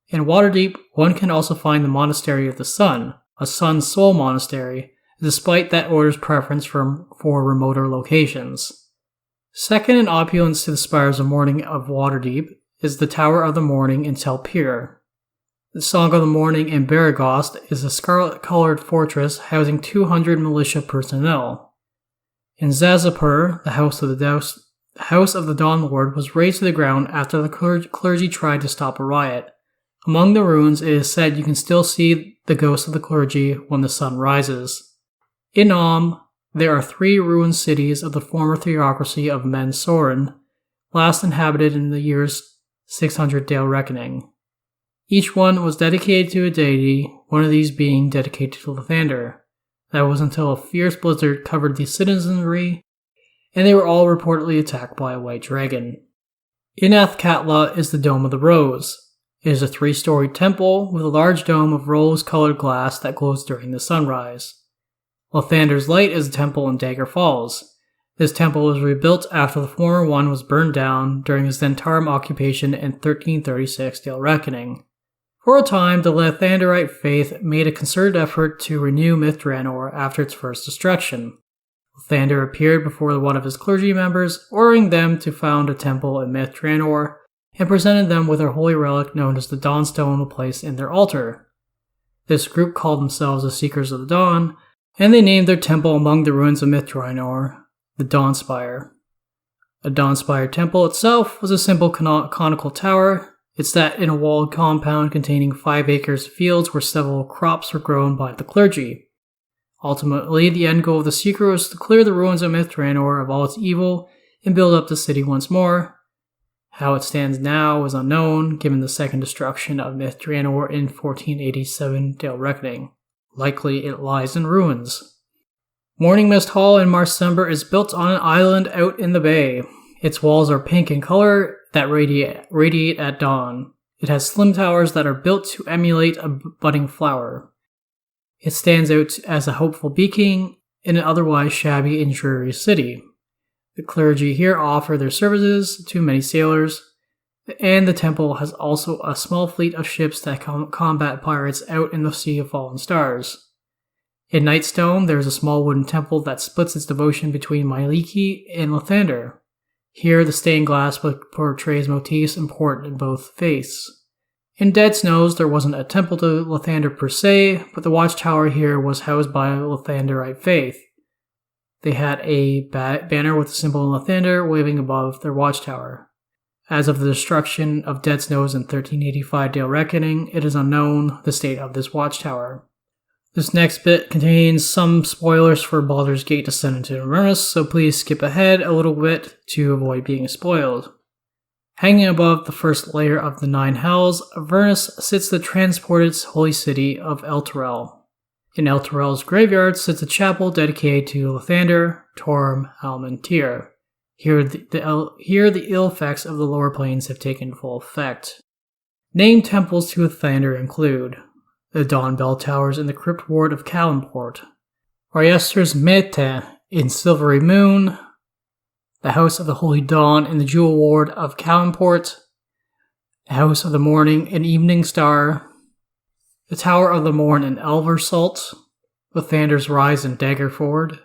In Waterdeep, one can also find the Monastery of the Sun, a Sun Soul monastery, despite that order's preference for remoter locations. Second in opulence to the Spires of Morning of Waterdeep is the Tower of the Morning in Tel Pyr. The Song of the Morning in Baragost is a scarlet-colored fortress housing 200 militia personnel. In Zazapur, the House of the Dawn Lord was razed to the ground after the clergy tried to stop a riot. Among the ruins, it is said you can still see the ghosts of the clergy when the sun rises. In Om, there are 3 ruined cities of the former theocracy of Men Sorin, last inhabited in the year's 600 Dale Reckoning. Each one was dedicated to a deity, one of these being dedicated to Lathander. That was until a fierce blizzard covered the citizenry, and they were all reportedly attacked by a white dragon. In Athkatla is the Dome of the Rose. It is a 3-storied temple with a large dome of rose-colored glass that glows during the sunrise. Lathander's Light is a temple in Dagger Falls. This temple was rebuilt after the former one was burned down during his Zentarum occupation in 1336 Dale Reckoning. For a time, the Lathanderite faith made a concerted effort to renew Myth Drannor after its first destruction. Lathander appeared before one of his clergy members, ordering them to found a temple in Myth Drannor, and presented them with a holy relic known as the Dawnstone to place in their altar. This group called themselves the Seekers of the Dawn, and they named their temple among the ruins of Myth Drannor the Dawnspire. A Dawnspire temple itself was a simple conical tower. It sat in a walled compound containing 5 acres of fields where several crops were grown by the clergy. Ultimately, the end goal of the Seeker was to clear the ruins of Myth Drannor of all its evil and build up the city once more. How it stands now is unknown, given the second destruction of Myth Drannor in 1487 Dale Reckoning. Likely it lies in ruins. Morning Mist Hall in Marsember is built on an island out in the bay. Its walls are pink in color that radiate at dawn. It has slim towers that are built to emulate a budding flower. It stands out as a hopeful beacon in an otherwise shabby and dreary city. The clergy here offer their services to many sailors, and the temple has also a small fleet of ships that combat pirates out in the Sea of Fallen Stars. In Nightstone, there is a small wooden temple that splits its devotion between Myliiki and Lathander. Here, the stained glass portrays motifs important in both faiths. In Dead Snows, there wasn't a temple to Lathander per se, but the watchtower here was housed by Lathanderite faith. They had a banner with the symbol of Lathander waving above their watchtower. As of the destruction of Dead Snows in 1385 Dale Reckoning, it is unknown the state of this watchtower. This next bit contains some spoilers for Baldur's Gate Descent into Avernus, so please skip ahead a little bit to avoid being spoiled. Hanging above the first layer of the Nine Hells, Avernus sits the transported holy city of Elturel. In Elturel's graveyard sits a chapel dedicated to Lathander, Torm, Helm, and Tyr. Here the ill effects of the lower planes have taken full effect. Named temples to Lathander include the Dawn Bell Towers in the Crypt Ward of Calumport, Oriester's Mete in Silvery Moon, the House of the Holy Dawn in the Jewel Ward of Calumport, the House of the Morning in Evening Star, the Tower of the Morn in Elversalt, Lathander's Rise in Daggerford,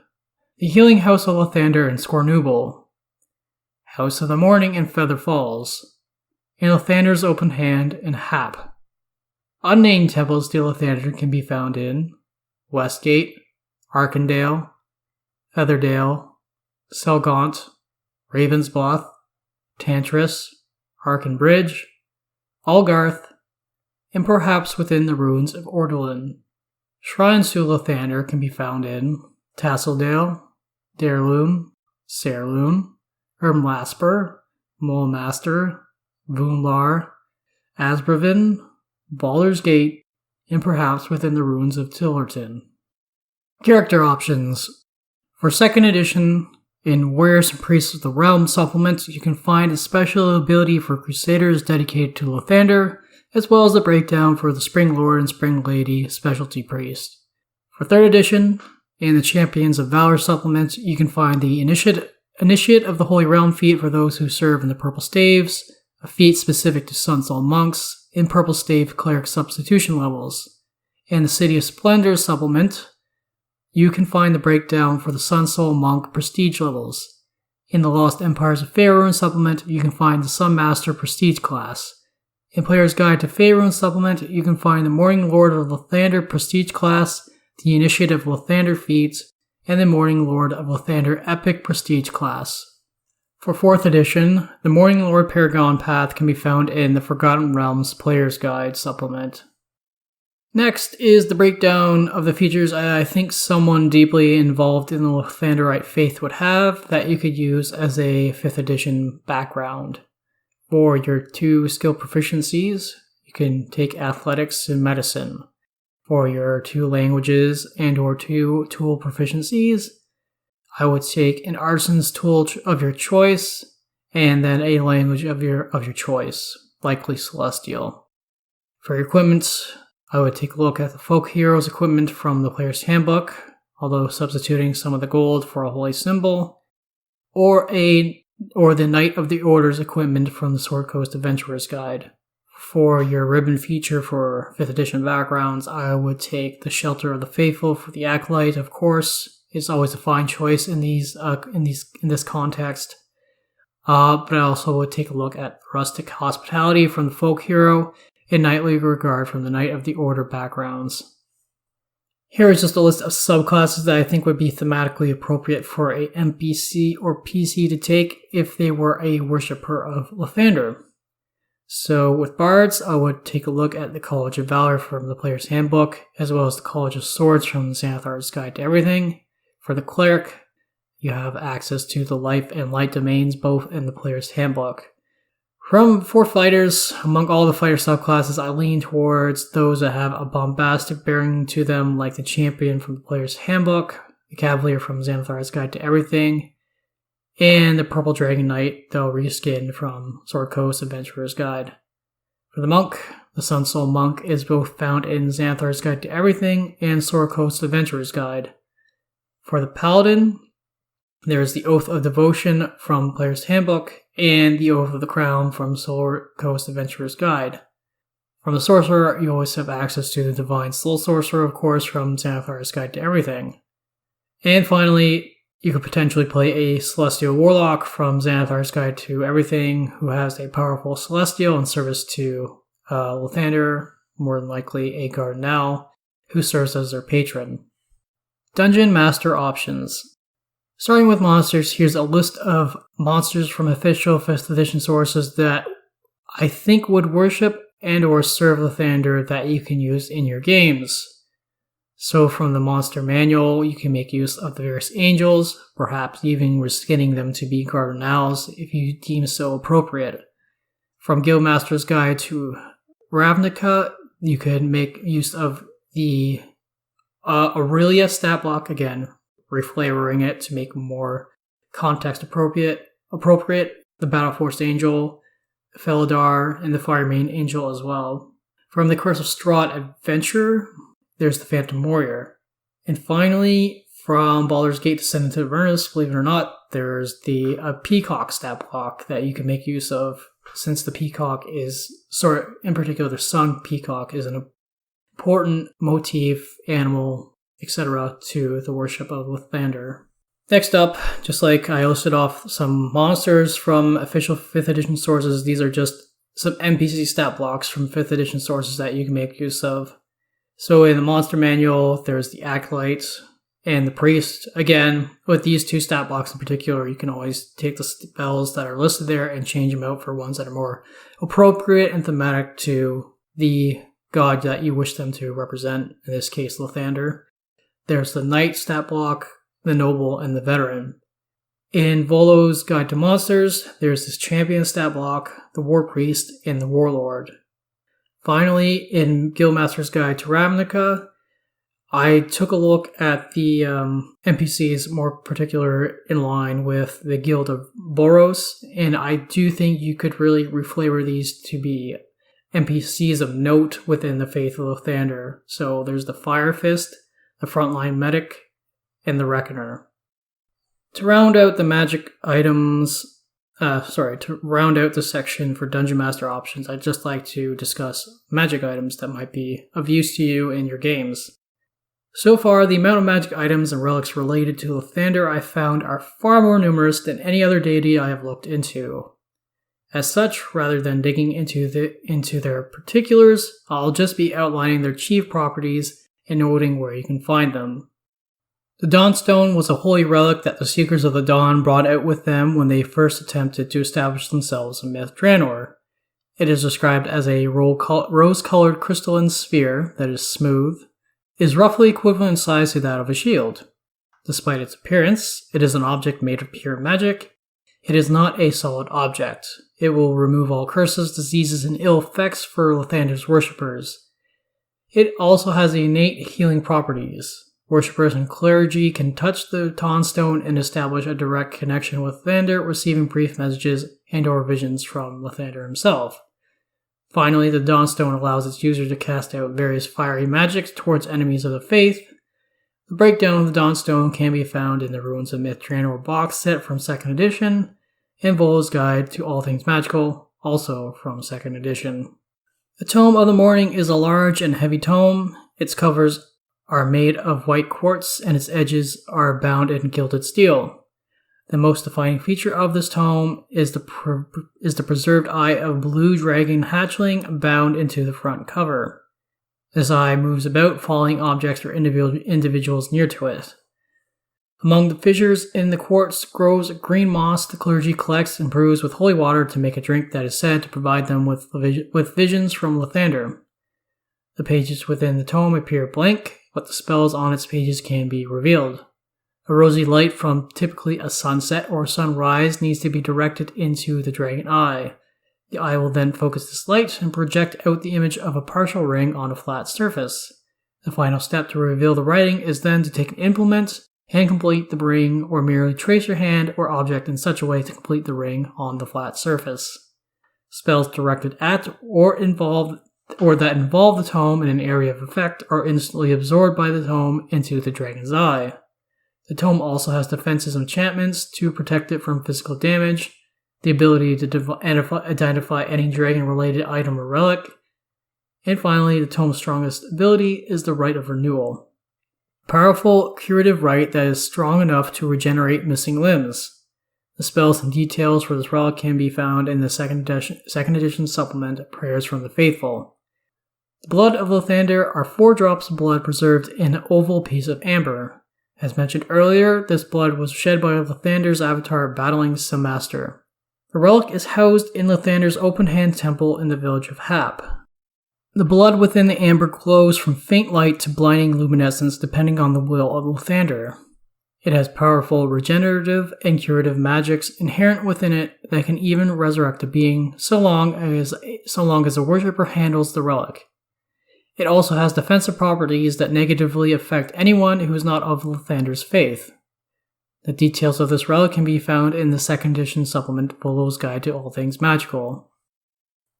the Healing House of Lathander in Scornuble, House of the Morning in Feather Falls, and Lathander's Open Hand in Hap. Unnamed temples to Lathander can be found in Westgate, Arkandale, Featherdale, Selgaunt, Ravensbloth, Tantris, Arkenbridge, Algarth, and perhaps within the ruins of Ordolan. Shrines to Lathander can be found in Tasseldale, Dairloon, Sairloon, Ermlasper, Molemaster, Voonlar, Asbravin, Baldur's Gate, and perhaps within the ruins of Tillerton. Character options. For 2nd edition, in Warriors and Priests of the Realm supplement, you can find a special ability for Crusaders dedicated to Lathander, as well as a breakdown for the Spring Lord and Spring Lady specialty priest. For 3rd edition, in the Champions of Valor supplement, you can find the Initiate of the Holy Realm feat for those who serve in the Purple Staves, a feat specific to Sunsoul monks, in Purple Stave cleric substitution levels. In the City of Splendor supplement, you can find the breakdown for the Sunsoul monk prestige levels. In the Lost Empires of Faerûn supplement, you can find the Sunmaster prestige class. In Player's Guide to Faerûn supplement, you can find the Morning Lord of Lathander prestige class, the Initiative of Lathander feats, and the Morning Lord of Lathander epic prestige class. For 4th edition, the Morning Lord Paragon path can be found in the Forgotten Realms Player's Guide supplement. Next is the breakdown of the features I think someone deeply involved in the Lathanderite faith would have that you could use as a 5th edition background. For your 2 skill proficiencies, you can take Athletics and Medicine. For your 2 languages and or 2 tool proficiencies, I would take an artisan's tool of your choice, and then a language of your choice, likely Celestial. For your equipment, I would take a look at the Folk Heroes equipment from the Player's Handbook, although substituting some of the gold for a holy symbol, or the Knight of the Order's equipment from the Sword Coast Adventurer's Guide. For your ribbon feature for 5th edition backgrounds, I would take the Shelter of the Faithful for the Acolyte, of course. It's always a fine choice in this context. But I also would take a look at Rustic Hospitality from the Folk Hero and Knightly Regard from the Knight of the Order backgrounds. Here is just a list of subclasses that I think would be thematically appropriate for a NPC or PC to take if they were a worshipper of Lathander. So with Bards, I would take a look at the College of Valor from the Player's Handbook, as well as the College of Swords from the Xanathar's Guide to Everything. For the Cleric, you have access to the Life and Light domains, both in the Player's Handbook. For fighters, among all the fighter subclasses, I lean towards those that have a bombastic bearing to them, like the Champion from the Player's Handbook, the Cavalier from Xanathar's Guide to Everything, and the Purple Dragon Knight, though reskinned from Sword Coast Adventurer's Guide. For the Monk, the Sunsoul Monk is both found in Xanathar's Guide to Everything and Sword Coast Adventurer's Guide. For the Paladin, there's the Oath of Devotion from Player's Handbook and the Oath of the Crown from Solar Coast Adventurer's Guide. From the Sorcerer, you always have access to the Divine Soul Sorcerer, of course, from Xanathar's Guide to Everything. And finally, you could potentially play a Celestial Warlock from Xanathar's Guide to Everything, who has a powerful Celestial in service to Lathander, more than likely a Cardinal, who serves as their patron. Dungeon Master Options. Starting with monsters, here's a list of monsters from official 5th edition sources that I think would worship and or serve Lathander that you can use in your games. So from the monster manual, you can make use of the various angels, perhaps even reskinning them to be Cardinals if you deem so appropriate. From Guildmaster's Guide to Ravnica, you could make use of the Aurelia stat block again, reflavoring it to make more context appropriate. The Battle Forced Angel, Felidar, and the Firemane Angel as well. From the Curse of Strahd Adventure, there's the Phantom Warrior. And finally, from Baldur's Gate Descendant to Avernus, believe it or not, there's the Peacock stat block that you can make use of, since the Peacock is, in particular the Sun Peacock is an important motif, animal, etc. to the worship of Lathander. Next up, just like I listed off some monsters from official 5th edition sources, these are just some NPC stat blocks from 5th edition sources that you can make use of. So in the monster manual, there's the Acolyte and the Priest. Again, with these two stat blocks in particular, you can always take the spells that are listed there and change them out for ones that are more appropriate and thematic to the god that you wish them to represent, in this case, Lathander. There's the Knight stat block, the Noble, and the Veteran. In Volo's Guide to Monsters, there's this Champion stat block, the War Priest, and the Warlord. Finally, in Guildmaster's Guide to Ravnica, I took a look at the NPCs more particular in line with the Guild of Boros, and I do think you could really reflavor these to be NPCs of note within the Faith of Lathander. So there's the Fire Fist, the Frontline Medic, and the Reckoner. To round out the magic items, to round out the section for Dungeon Master options, I'd just like to discuss magic items that might be of use to you in your games. So far, the amount of magic items and relics related to Lathander I found are far more numerous than any other deity I have looked into. As such, rather than digging into their particulars, I'll just be outlining their chief properties and noting where you can find them. The Dawnstone was a holy relic that the Seekers of the Dawn brought out with them when they first attempted to establish themselves in Myth Draenor. It is described as a rose-colored crystalline sphere that is smooth, is roughly equivalent in size to that of a shield. Despite its appearance, it is an object made of pure magic. It is not a solid object. It will remove all curses, diseases, and ill effects for Lathander's worshippers. It also has innate healing properties. Worshippers and clergy can touch the Dawnstone and establish a direct connection with Lathander, receiving brief messages and or visions from Lathander himself. Finally, the Dawnstone allows its user to cast out various fiery magics towards enemies of the faith. The breakdown of the Dawnstone can be found in the Ruins of Myth Draenor box set from 2nd edition, and Volo's Guide to All Things Magical, also from 2nd edition. The Tome of the Morning is a large and heavy tome. Its covers are made of white quartz and its edges are bound in gilded steel. The most defining feature of this tome is the preserved eye of blue dragon hatchling bound into the front cover. This eye moves about, following objects or individuals near to it. Among the fissures in the quartz grows green moss the clergy collects and brews with holy water to make a drink that is said to provide them with visions from Lathander. The pages within the tome appear blank, but the spells on its pages can be revealed. A rosy light from typically a sunset or sunrise needs to be directed into the dragon eye. The eye will then focus this light and project out the image of a partial ring on a flat surface. The final step to reveal the writing is then to take an implement and complete the ring, or merely trace your hand or object in such a way to complete the ring on the flat surface. Spells directed at or that involve the tome in an area of effect are instantly absorbed by the tome into the dragon's eye. The tome also has defensive enchantments to protect it from physical damage, the ability to identify any dragon-related item or relic, and finally, the tome's strongest ability is the Rite of Renewal. Powerful curative rite that is strong enough to regenerate missing limbs. The spells and details for this relic can be found in the second edition supplement, Prayers from the Faithful. The blood of Lathander are 4 drops of blood preserved in an oval piece of amber. As mentioned earlier, this blood was shed by Lathander's avatar battling some master. The relic is housed in Lathander's open-hand temple in the village of Hap. The blood within the amber glows from faint light to blinding luminescence depending on the will of Lathander. It has powerful regenerative and curative magics inherent within it that can even resurrect a being so long as a worshipper handles the relic. It also has defensive properties that negatively affect anyone who is not of Lathander's faith. The details of this relic can be found in the second edition supplement, Volo's Guide to All Things Magical.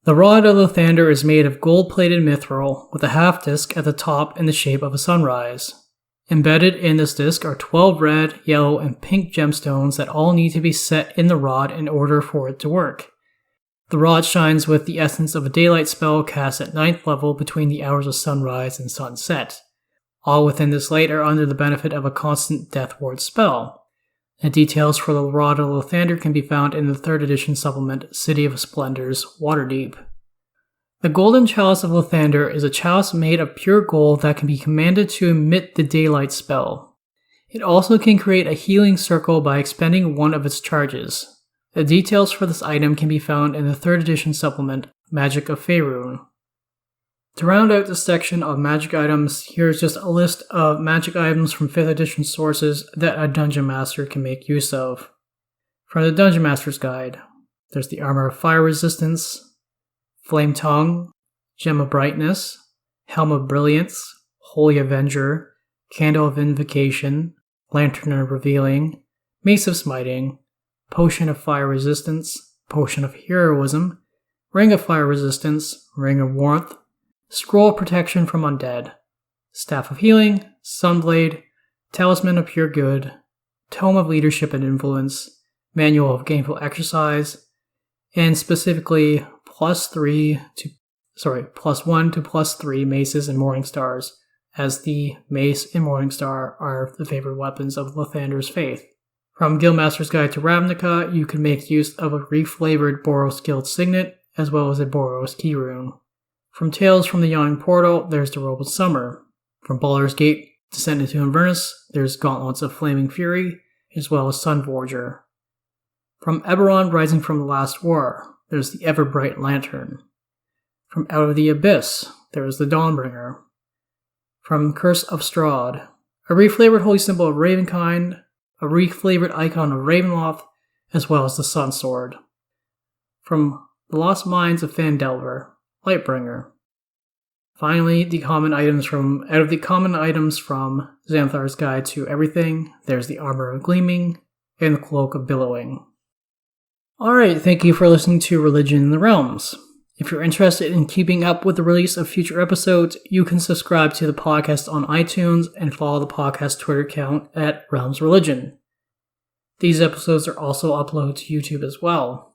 The rod of Lathander is made of gold-plated mithril with a half disc at the top in the shape of a sunrise. Embedded in this disc are 12 red, yellow, and pink gemstones that all need to be set in the rod in order for it to work. The rod shines with the essence of a daylight spell cast at 9th level between the hours of sunrise and sunset. All within this light are under the benefit of a constant death ward spell. The details for the Rod of Lathander can be found in the 3rd edition supplement, City of Splendor's Waterdeep. The Golden Chalice of Lathander is a chalice made of pure gold that can be commanded to emit the daylight spell. It also can create a healing circle by expending one of its charges. The details for this item can be found in the 3rd edition supplement, Magic of Faerûn. To round out this section of magic items, here's just a list of magic items from 5th edition sources that a Dungeon Master can make use of. From the Dungeon Master's Guide, there's the Armor of Fire Resistance, Flame Tongue, Gem of Brightness, Helm of Brilliance, Holy Avenger, Candle of Invocation, Lantern of Revealing, Mace of Smiting, Potion of Fire Resistance, Potion of Heroism, Ring of Fire Resistance, Ring of Warmth, Scroll of Protection from Undead, Staff of Healing, Sunblade, Talisman of Pure Good, Tome of Leadership and Influence, Manual of Gainful Exercise, and specifically +1 to +3 maces and Morningstars, as the mace and Morningstar are the favorite weapons of Lathander's faith. From Guildmaster's Guide to Ravnica, you can make use of a reflavored Boros Guild Signet, as well as a Boros Key Rune. From Tales from the Yawning Portal, there's the Robe of Summer. From Baldur's Gate, Descent into Inverness, there's Gauntlets of Flaming Fury, as well as Sunforger. From Eberron Rising from the Last War, there's the Everbright Lantern. From Out of the Abyss, there's the Dawnbringer. From Curse of Strahd, a reflavored holy symbol of Ravenkind, a reflavored icon of Ravenloft, as well as the Sun Sword. From The Lost Mines of Phandelver, Lightbringer. Finally, out of the common items from Xanthar's Guide to Everything, there's the Armor of Gleaming and the Cloak of Billowing. Alright, thank you for listening to Religion in the Realms. If you're interested in keeping up with the release of future episodes, you can subscribe to the podcast on iTunes and follow the podcast Twitter account at Realms Religion. These episodes are also uploaded to YouTube as well.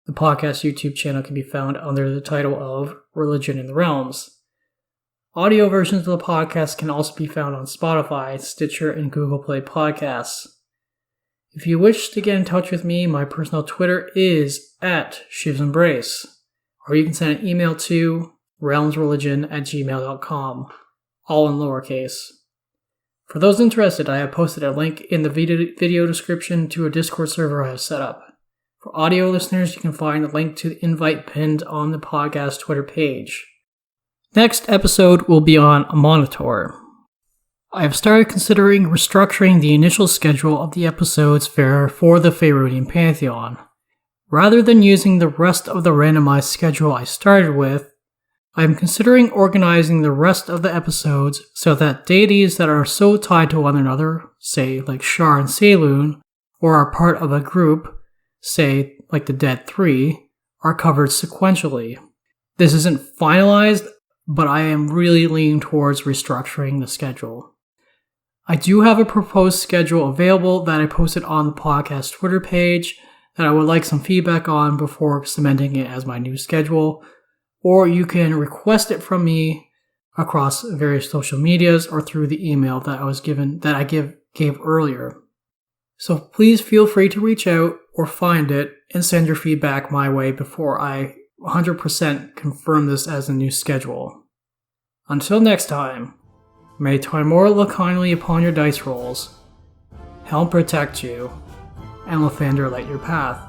The podcast YouTube channel can be found under the title of Religion in the Realms. Audio versions of the podcast can also be found on Spotify, Stitcher, and Google Play Podcasts. If you wish to get in touch with me, my personal Twitter is @ShivsEmbrace, or you can send an email to realmsreligion@gmail.com, all in lowercase. For those interested, I have posted a link in the video description to a Discord server I have set up. For audio listeners, you can find the link to the invite pinned on the podcast Twitter page. Next episode will be on Monitor. I have started considering restructuring the initial schedule of the episodes for the Faerûnian Pantheon. Rather than using the rest of the randomized schedule I started with, I am considering organizing the rest of the episodes so that deities that are so tied to one another, say like Shar and Saloon, or are part of a group, say like the Dead 3, are covered sequentially. This isn't finalized, but I am really leaning towards restructuring the schedule. I do have a proposed schedule available that I posted on the podcast Twitter page that I would like some feedback on before cementing it as my new schedule, or you can request it from me across various social medias or through the email that I gave earlier. So please feel free to reach out or find it and send your feedback my way before I 100% confirm this as a new schedule. Until next time, may Tymora look kindly upon your dice rolls, help protect you, and Lathander light your path.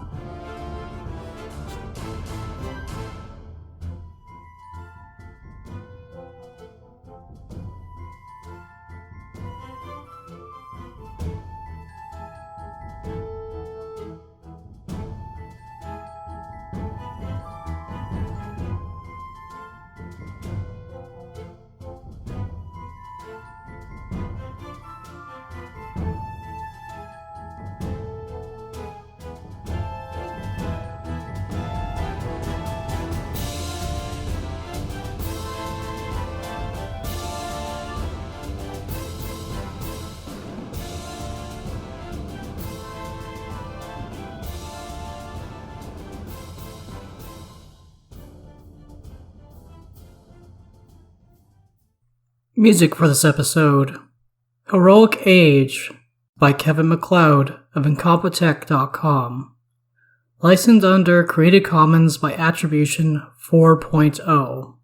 Music for this episode: Heroic Age by Kevin MacLeod of Incompetech.com. Licensed under Creative Commons by Attribution 4.0.